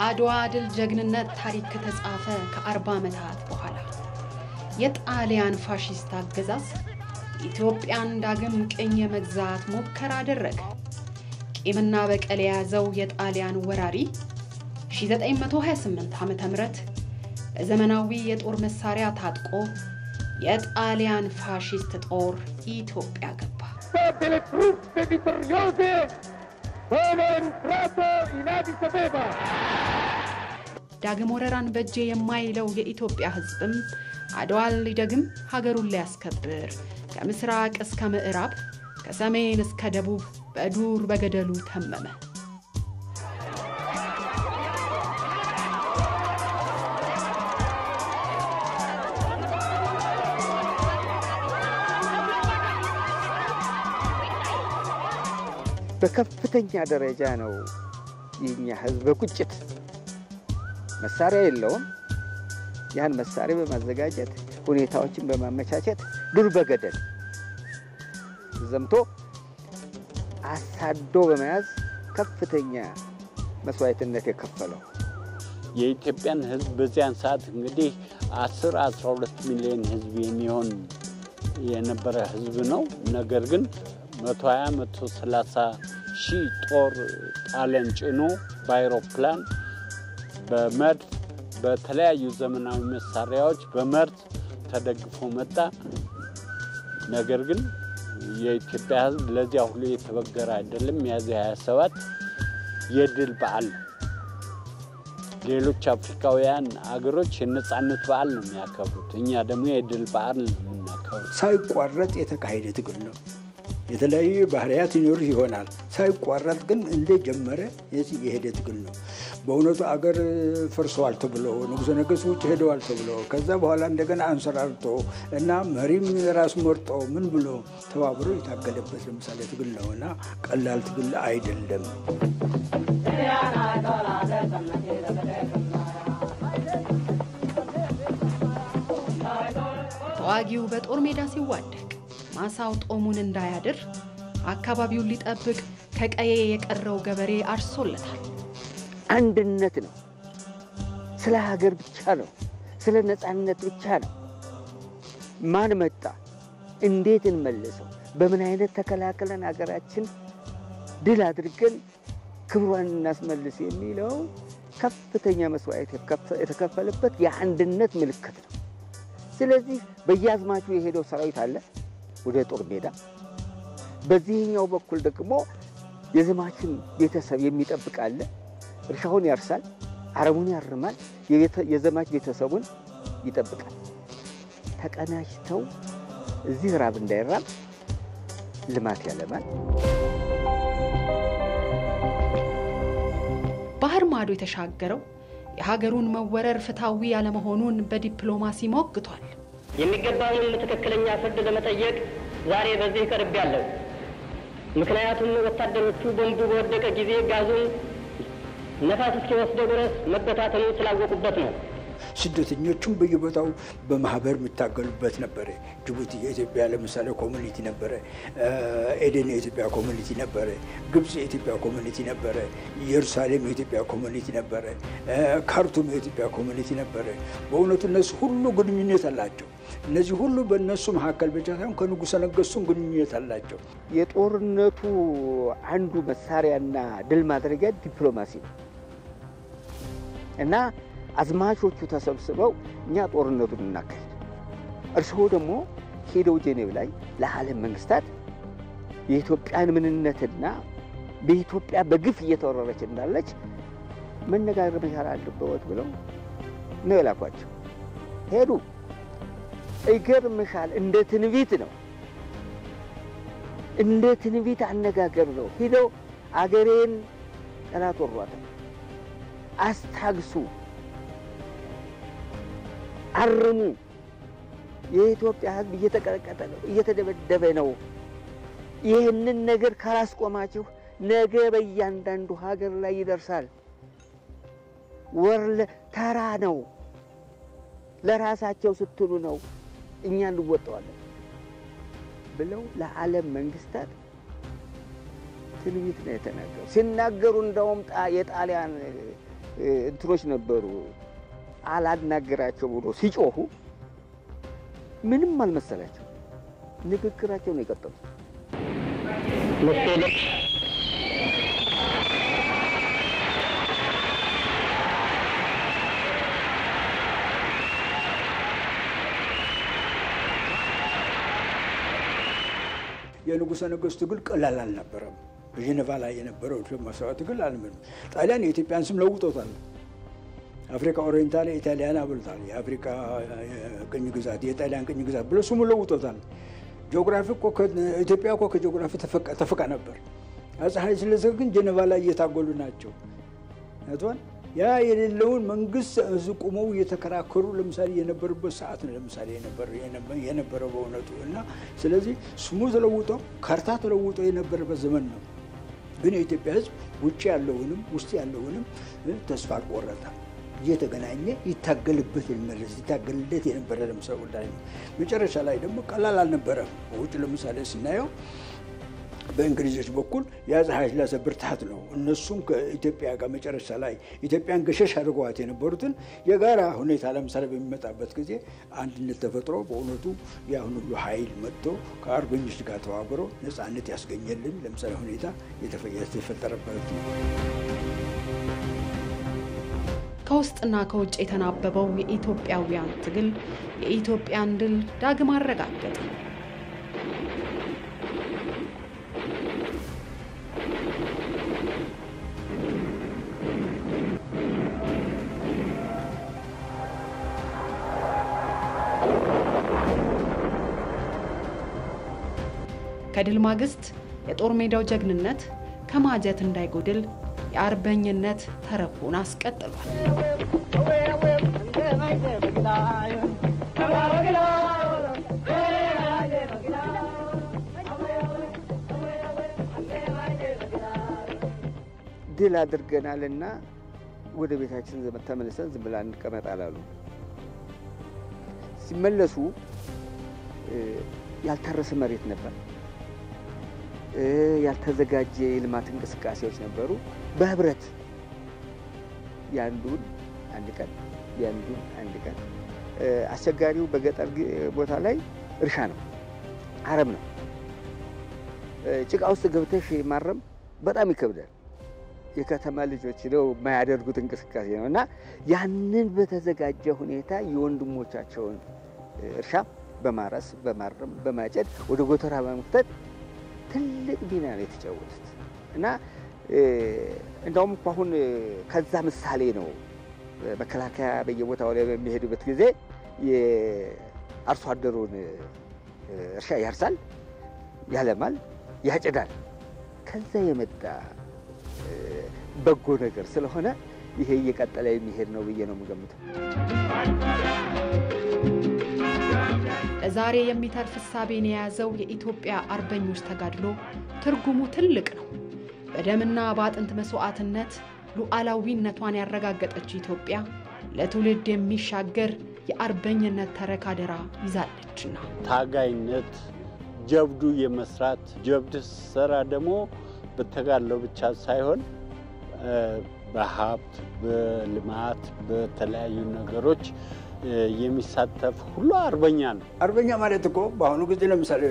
የአድዋ ድል ጀግንነት ታሪክ ከተጻፈ ከ40 ዓመታት በኋላ የጣሊያን ፋሺስት አገዛዝ ኢትዮጵያን ዳግም ቅኝ የመግዛት ሙከራ አደረገ። ቂምና በቀል የያዘው የጣሊያን ወራሪ 1928 ዓመተ ምህረት በዘመናዊ የጦር መሳሪያ ታጥቆ የጣሊያን ፋሺስት ጦር ኢትዮጵያ ገባ። ዳግም ወረራን በእጄ የማይለው የኢትዮጵያ ሕዝብም አድዋን ሊደግም ሀገሩን ሊያስከብር ከምስራቅ እስከ ምዕራብ ከሰሜን እስከ ደቡብ በዱር በገደሉ ተመመ። በከፍተኛ ደረጃ ነው የኛ ህዝብ በቁጭት መሳሪያ የለውም ያን መሳሪያ በማዘጋጀት ሁኔታዎችን በማመቻቸት ዱር በገደል ዘምቶ አሳዶ በመያዝ ከፍተኛ መስዋዕትነት የከፈለው የኢትዮጵያን ህዝብ በዚያን ሰዓት እንግዲህ 10-12 ሚሊዮን ህዝብ የሚሆን የነበረ ህዝብ ነው። ነገር ግን 120-130 ሺህ ጦር ጣሊያን ጭኖ በአይሮፕላን በመድፍ በተለያዩ ዘመናዊ መሳሪያዎች በመርት ተደግፎ መጣ። ነገር ግን የኢትዮጵያ ህዝብ ለዚያ ሁሉ የተበገረ አይደለም። ሚያዝያ 27 የድል በዓል ሌሎች አፍሪካውያን አገሮች የነጻነት በዓል ነው የሚያከብሩት። እኛ ደግሞ የድል በዓል ነው የምናከብረው። ሳይቋረጥ የተካሄደ ትግል ነው። የተለያዩ ባህሪያት ይኖር ይሆናል። ሳይቋረጥ ግን እንደጀመረ የሄደ ትግል ነው። በእውነቱ አገር ፈርሷል ተብሎ ንጉሠ ነገሥት ውጭ ሄደዋል ተብሎ ከዛ በኋላ እንደገና አንሰራርቶ እና መሪም ራሱ መርጦ ምን ብሎ ተባብሮ የታገለበት ለምሳሌ ትግል ነውና ቀላል ትግል አይደለም። ተዋጊው በጦር ሜዳ ሲዋደቅ ማሳው ጦሙን እንዳያድር አካባቢውን ሊጠብቅ ከቀየ የቀረው ገበሬ አርሶለታል። አንድነት ነው። ስለ ሀገር ብቻ ነው። ስለ ነጻነት ብቻ ነው። ማን መጣ እንዴት እንመለሰው በምን አይነት ተከላክለን ሀገራችን ድል አድርገን ክብሯን እናስመልስ የሚለው ከፍተኛ መስዋዕት የተከፈለበት የአንድነት ምልክት ነው። ስለዚህ በያዝማቹ የሄደው ሰራዊት አለ ወደ ጦር ሜዳ በዚህኛው በኩል ደግሞ የዘማቹን ቤተሰብ የሚጠብቅ አለ። እርሻውን ያርሳል፣ አረሙን ያርማል፣ የዘማች ቤተሰቡን ይጠብቃል። ተቀናጅተው እዚህ ራብ እንዳይራብ ልማት ያለማል። ባህር ማዶ የተሻገረው የሀገሩን መወረር ፍታዊ ያለ መሆኑን በዲፕሎማሲ ሞግቷል። የሚገባውን ትክክለኛ ፍርድ ለመጠየቅ ዛሬ በዚህ ቀርብ ያለው ምክንያቱም ወታደሮቹ ቦምቡ በወደቀ ጊዜ ጋዙን ነፋስ እስኪወስደው ድረስ መበታተኑ ስላወቁበት ነው። ስደተኞቹም በየቦታው በማህበር የሚታገሉበት ነበር። ጅቡቲ የኢትዮጵያ ለምሳሌ ኮሚኒቲ ነበር፣ ኤደን የኢትዮጵያ ኮሚኒቲ ነበር፣ ግብጽ የኢትዮጵያ ኮሚኒቲ ነበር፣ ኢየሩሳሌም የኢትዮጵያ ኮሚኒቲ ነበር፣ ካርቱም የኢትዮጵያ ኮሚኒቲ ነበር። በእውነቱ እነሱ ሁሉ ግንኙነት አላቸው። እነዚህ ሁሉ በእነሱ መካከል ብቻ ሳይሆን ከንጉሠ ነገሥቱም ግንኙነት አላቸው። የጦርነቱ አንዱ መሳሪያና ድል ማድረጊያ ዲፕሎማሲ ነው እና አዝማቾቹ ተሰብስበው እኛ ጦርነቱን እናካሂድ እርሻው ደግሞ ሄደው ጄኔቭ ላይ ለዓለም መንግስታት የኢትዮጵያን ምንነትና በኢትዮጵያ በግፍ እየተወረረች እንዳለች መነጋገር መቻል አለበት ብለው ነው የላኳቸው። ሄዱ። ይገርምሻል እንደ ትንቢት ነው፣ እንደ ትንቢት አነጋገር ነው። ሄደው አገሬን ጠላት ወሯታል፣ አስታግሱ፣ አርሙ፣ የኢትዮጵያ ሕዝብ እየተቀጠቀጠ ነው፣ እየተደበደበ ነው። ይህንን ነገር ካላስቆማችሁ ነገ በእያንዳንዱ ሀገር ላይ ይደርሳል። ወርለ ተራ ነው፣ ለራሳቸው ስትሉ ነው፣ እኛ እንወጣዋለን ብለው ለዓለም መንግስታት ትንቢት ነው የተናገሩ። ሲናገሩ እንደውም የጣሊያን እንትኖች ነበሩ አላናገራቸው ብሎ ሲጮሁ ምንም አልመሰላቸው ንግግራቸው ነው የቀጠሉት። የንጉሠ ነገሥቱ ትግል ቀላል አልነበረም። በጄኔቫ ላይ የነበረው መስዋዕት ትግል አልምን ጣሊያን የኢትዮጵያን ስም ለውጦታል። አፍሪካ ኦሪየንታል ኢጣሊያን አብልታል። የአፍሪካ ቅኝ ግዛት የጣሊያን ቅኝ ግዛት ብሎ ስሙ ለውጦታል። ጂኦግራፊ እኮ ኢትዮጵያ እኮ ከጂኦግራፊ ተፈቃ ነበር። አፄ ኃይለ ሥላሴ ግን ጄኔቫ ላይ እየታገሉ ናቸው። አቷን ያ የሌለውን መንግስት ቁመው እየተከራከሩ ለምሳሌ የነበረበት ሰዓት ነው። ለምሳሌ የነበረው በእውነቱ እና ስለዚህ ስሙ ተለውጦ ካርታ ተለውጦ የነበረበት ዘመን ነው። ግን የኢትዮጵያ ሕዝብ ውጭ ያለውንም ውስጥ ያለውንም ተስፋ አልቆረጠም። እየተገናኘ ይታገልለት የነበረ ለምሳሌ ጉዳይ ነው። መጨረሻ ላይ ደግሞ ቀላል አልነበረም። ውጭ ለምሳሌ ስናየው በእንግሊዞች በኩል የአፄ ኃይለ ሥላሴ ብርታት ነው። እነሱም ከኢትዮጵያ ጋር መጨረሻ ላይ ኢትዮጵያን ገሸሽ አድርገዋት የነበሩትን የጋራ ሁኔታ ለምሳሌ በሚመጣበት ጊዜ አንድነት ተፈጥሮ በእውነቱ ያን ሁሉ ኃይል መጥቶ ከአርበኞች ጋር ተባብሮ ነፃነት ያስገኘልን ለምሳሌ ሁኔታ የተፈጠረበት ነው። ከውስጥና ከውጭ የተናበበው የኢትዮጵያውያን ትግል የኢትዮጵያን ድል ዳግም አረጋገጠ። ከድል ማግስት የጦር ሜዳው ጀግንነት ከማጀት እንዳይጎድል የአርበኝነት ተረፉን አስቀጥሏል። ድል አድርገናልና ወደ ቤታችን ተመልሰን ዝም ብለን እንቀመጥ አላሉ። ሲመለሱ ያልታረሰ መሬት ነበር፣ ያልተዘጋጀ የልማት እንቅስቃሴዎች ነበሩ። በህብረት ያንዱን አንድ ቀን ያንዱን አንድ ቀን አስቸጋሪው በገጠር ቦታ ላይ እርሻ ነው፣ አረም ነው። ጭቃ ውስጥ ገብተሽ ማረም በጣም ይከብዳል። የከተማ ልጆች ነው የማያደርጉት እንቅስቃሴ ነው እና ያንን በተዘጋጀ ሁኔታ የወንድሞቻቸውን እርሻ በማረስ በማረም በማጨድ ወደ ጎተራ በመክተት ትልቅ ሚና ነው የተጫወቱት እና እንደውም አሁን ከዛ ምሳሌ ነው መከላከያ በየቦታው ላይ በሚሄዱበት ጊዜ የአርሶ አደሩን እርሻ ያርሳል፣ ያለማል፣ ያጭዳል። ከዛ የመጣ በጎ ነገር ስለሆነ ይሄ እየቀጠለ የሚሄድ ነው ብዬ ነው የምገምተው። ለዛሬ የሚተርፍ እሳቤን የያዘው የኢትዮጵያ አርበኞች ተጋድሎ ትርጉሙ ትልቅ ነው። በደምና በአጥንት መስዋዕትነት ሉዓላዊነቷን ያረጋገጠች ኢትዮጵያ ለትውልድ የሚሻገር የአርበኝነት ተረክ አደራ ይዛለችና ታጋይነት ጀብዱ የመስራት ጀብድ ሰራ ደግሞ በተጋድሎ ብቻ ሳይሆን በሀብት በልማት በተለያዩ ነገሮች የሚሳተፍ ሁሉ አርበኛ ነው። አርበኛ ማለት እኮ በአሁኑ ጊዜ ለምሳሌ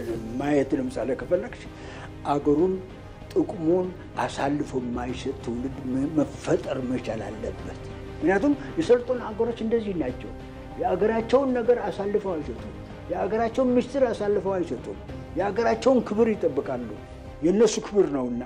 ማየት ለምሳሌ ከፈለግሽ አገሩን ጥቅሙን አሳልፎ የማይሰጥ ትውልድ መፈጠር መቻል አለበት። ምክንያቱም የሰልጡን አገሮች እንደዚህ ናቸው። የአገራቸውን ነገር አሳልፈው አይሰጡም። የአገራቸውን ምስጢር አሳልፈው አይሰጡም። የአገራቸውን ክብር ይጠብቃሉ። የነሱ ክብር ነውና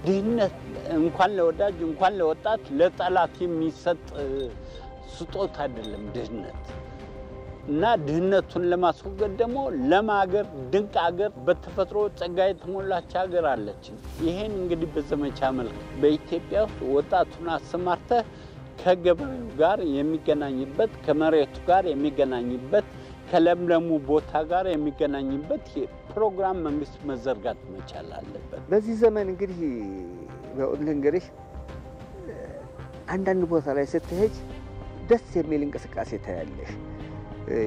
ድህነት እንኳን ለወዳጅ እንኳን ለወጣት ለጠላት የሚሰጥ ስጦታ አይደለም ድህነት እና ድህነቱን ለማስወገድ ደግሞ ለማገር ድንቅ አገር በተፈጥሮ ጸጋ የተሞላች ሀገር አለችን። ይሄን እንግዲህ በዘመቻ መልክ በኢትዮጵያ ውስጥ ወጣቱን አሰማርተህ ከገበሬው ጋር የሚገናኝበት ከመሬቱ ጋር የሚገናኝበት ከለምለሙ ቦታ ጋር የሚገናኝበት ፕሮግራም መንግስት መዘርጋት መቻል አለበት። በዚህ ዘመን እንግዲህ እንግዲህ አንዳንድ ቦታ ላይ ስትሄጅ ደስ የሚል እንቅስቃሴ ታያለሽ።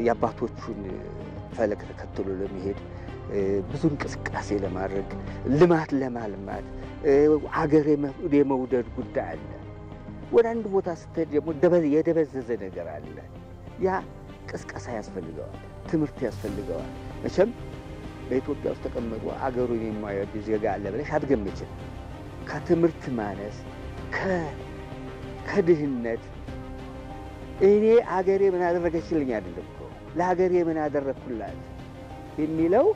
የአባቶቹን ፈለግ ተከትሎ ለመሄድ ብዙ እንቅስቃሴ ለማድረግ ልማት ለማልማት አገር የመውደድ ጉዳይ አለ። ወደ አንድ ቦታ ስትሄድ ደግሞ የደበዘዘ ነገር አለ። ያ ቅስቀሳ ያስፈልገዋል፣ ትምህርት ያስፈልገዋል። መቼም በኢትዮጵያ ውስጥ ተቀምጦ አገሩን የማይወድ ዜጋ አለ ብለሽ አትገምችም። ከትምህርት ማነስ ከድህነት እኔ አገሬ ምን አደረገችልኝ አይደለም እኮ ለሀገሬ ምን አደረኩላት የሚለው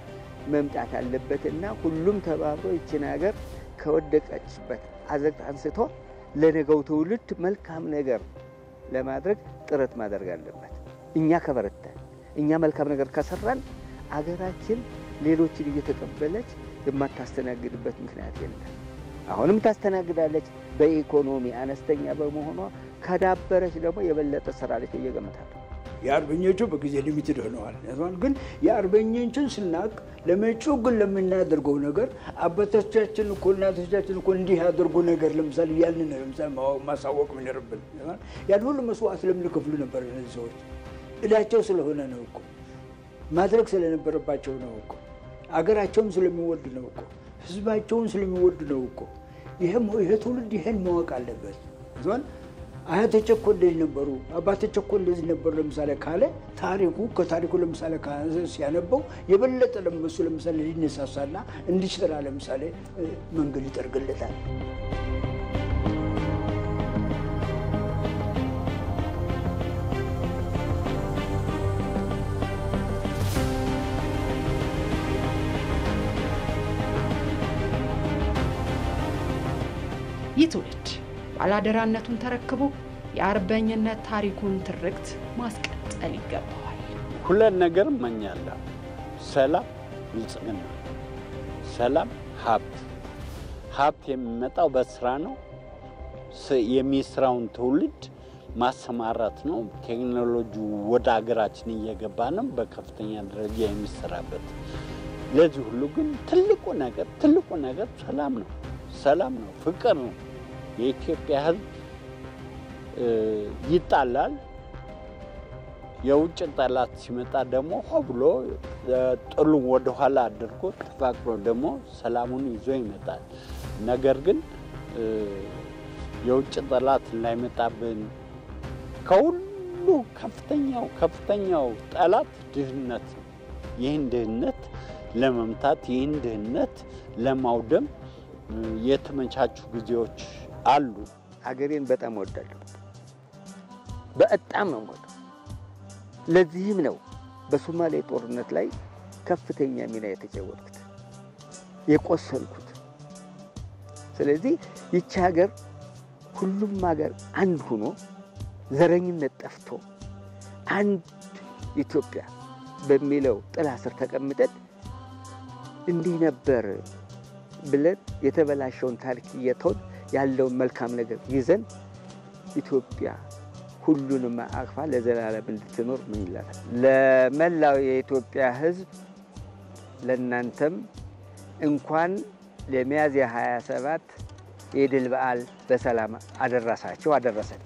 መምጣት አለበትና ሁሉም ተባብሮ ይችን ሀገር ከወደቀችበት አዘቅት አንስቶ ለነገው ትውልድ መልካም ነገር ለማድረግ ጥረት ማድረግ አለበት። እኛ ከበረታን፣ እኛ መልካም ነገር ከሰራን አገራችን ሌሎችን እየተቀበለች የማታስተናግድበት ምክንያት የለም። አሁንም ታስተናግዳለች። በኢኮኖሚ አነስተኛ በመሆኗ ከዳበረች ደግሞ የበለጠ ስራ ላይ እየገመታል። የአርበኞቹ በጊዜ ሊሚትድ ሆነዋል። ግን የአርበኞችን ስናቅ ለመጪው ግን ለምናደርገው ነገር አባቶቻችን እኮ እናቶቻችን እኮ እንዲህ ያደርጉ ነገር ለምሳሌ ያንን ለምሳሌ ማሳወቅ ምን ይረብል ያን ሁሉ መስዋዕት ለምን ከፍሉ ነበር? እነዚህ ሰዎች እዳቸው ስለሆነ ነው እኮ ማድረግ ስለነበረባቸው ነው እኮ አገራቸውን ስለሚወድ ነው እኮ ህዝባቸውን ስለሚወድ ነው እኮ። ይሄ ትውልድ ይሄን ማወቅ አለበት። ዞን አያቶች እኮ እንደዚህ ነበሩ፣ አባቶች እኮ እንደዚህ ነበሩ ለምሳሌ ካለ ከታሪኩ ለምሳሌ ሲያነበው የበለጠ ለምሱ ለምሳሌ ሊነሳሳና እንዲሰራ ለምሳሌ መንገድ ይጠርግለታል። ይህ ትውልድ ባላደራነቱን ተረክቦ የአርበኝነት ታሪኩን ትርክት ማስቀጠል ይገባዋል። ሁለት ነገር እመኛለሁ። ሰላም፣ ብልጽግና። ሰላም፣ ሀብት የሚመጣው በስራ ነው። የሚስራውን ትውልድ ማሰማራት ነው። ቴክኖሎጂ ወደ ሀገራችን እየገባ ነው በከፍተኛ ደረጃ የሚሰራበት። ለዚህ ሁሉ ግን ትልቁ ነገር ሰላም ነው፣ ፍቅር ነው። የኢትዮጵያ ሕዝብ ይጣላል። የውጭ ጠላት ሲመጣ ደግሞ ብሎ ጥሉ ወደ ኋላ አድርጎ ተፋቅሮ ደግሞ ሰላሙን ይዞ ይመጣል። ነገር ግን የውጭ ጠላት እንዳይመጣብን ከሁሉ ከፍተኛው ጠላት ድህነት ነው። ይህን ድህነት ለመምታት ይህን ድህነት ለማውደም የተመቻቹ ጊዜዎች አሉ። ሀገሬን በጣም ወዳለሁ፣ በጣም ነው። ለዚህም ነው በሶማሌ ጦርነት ላይ ከፍተኛ ሚና የተጫወትኩት የቆሰልኩት። ስለዚህ ይቺ ሀገር ሁሉም ሀገር አንድ ሆኖ ዘረኝነት ጠፍቶ አንድ ኢትዮጵያ በሚለው ጥላ ስር ተቀምጠን እንዲህ ነበር ብለን የተበላሸውን ታሪክ እየተውን ያለውን መልካም ነገር ይዘን ኢትዮጵያ ሁሉንም አቅፋ ለዘላለም እንድትኖር ምን ይላል። ለመላው የኢትዮጵያ ሕዝብ ለእናንተም እንኳን ለሚያዝያ 27 የድል በዓል በሰላም አደረሳችሁ አደረሰን።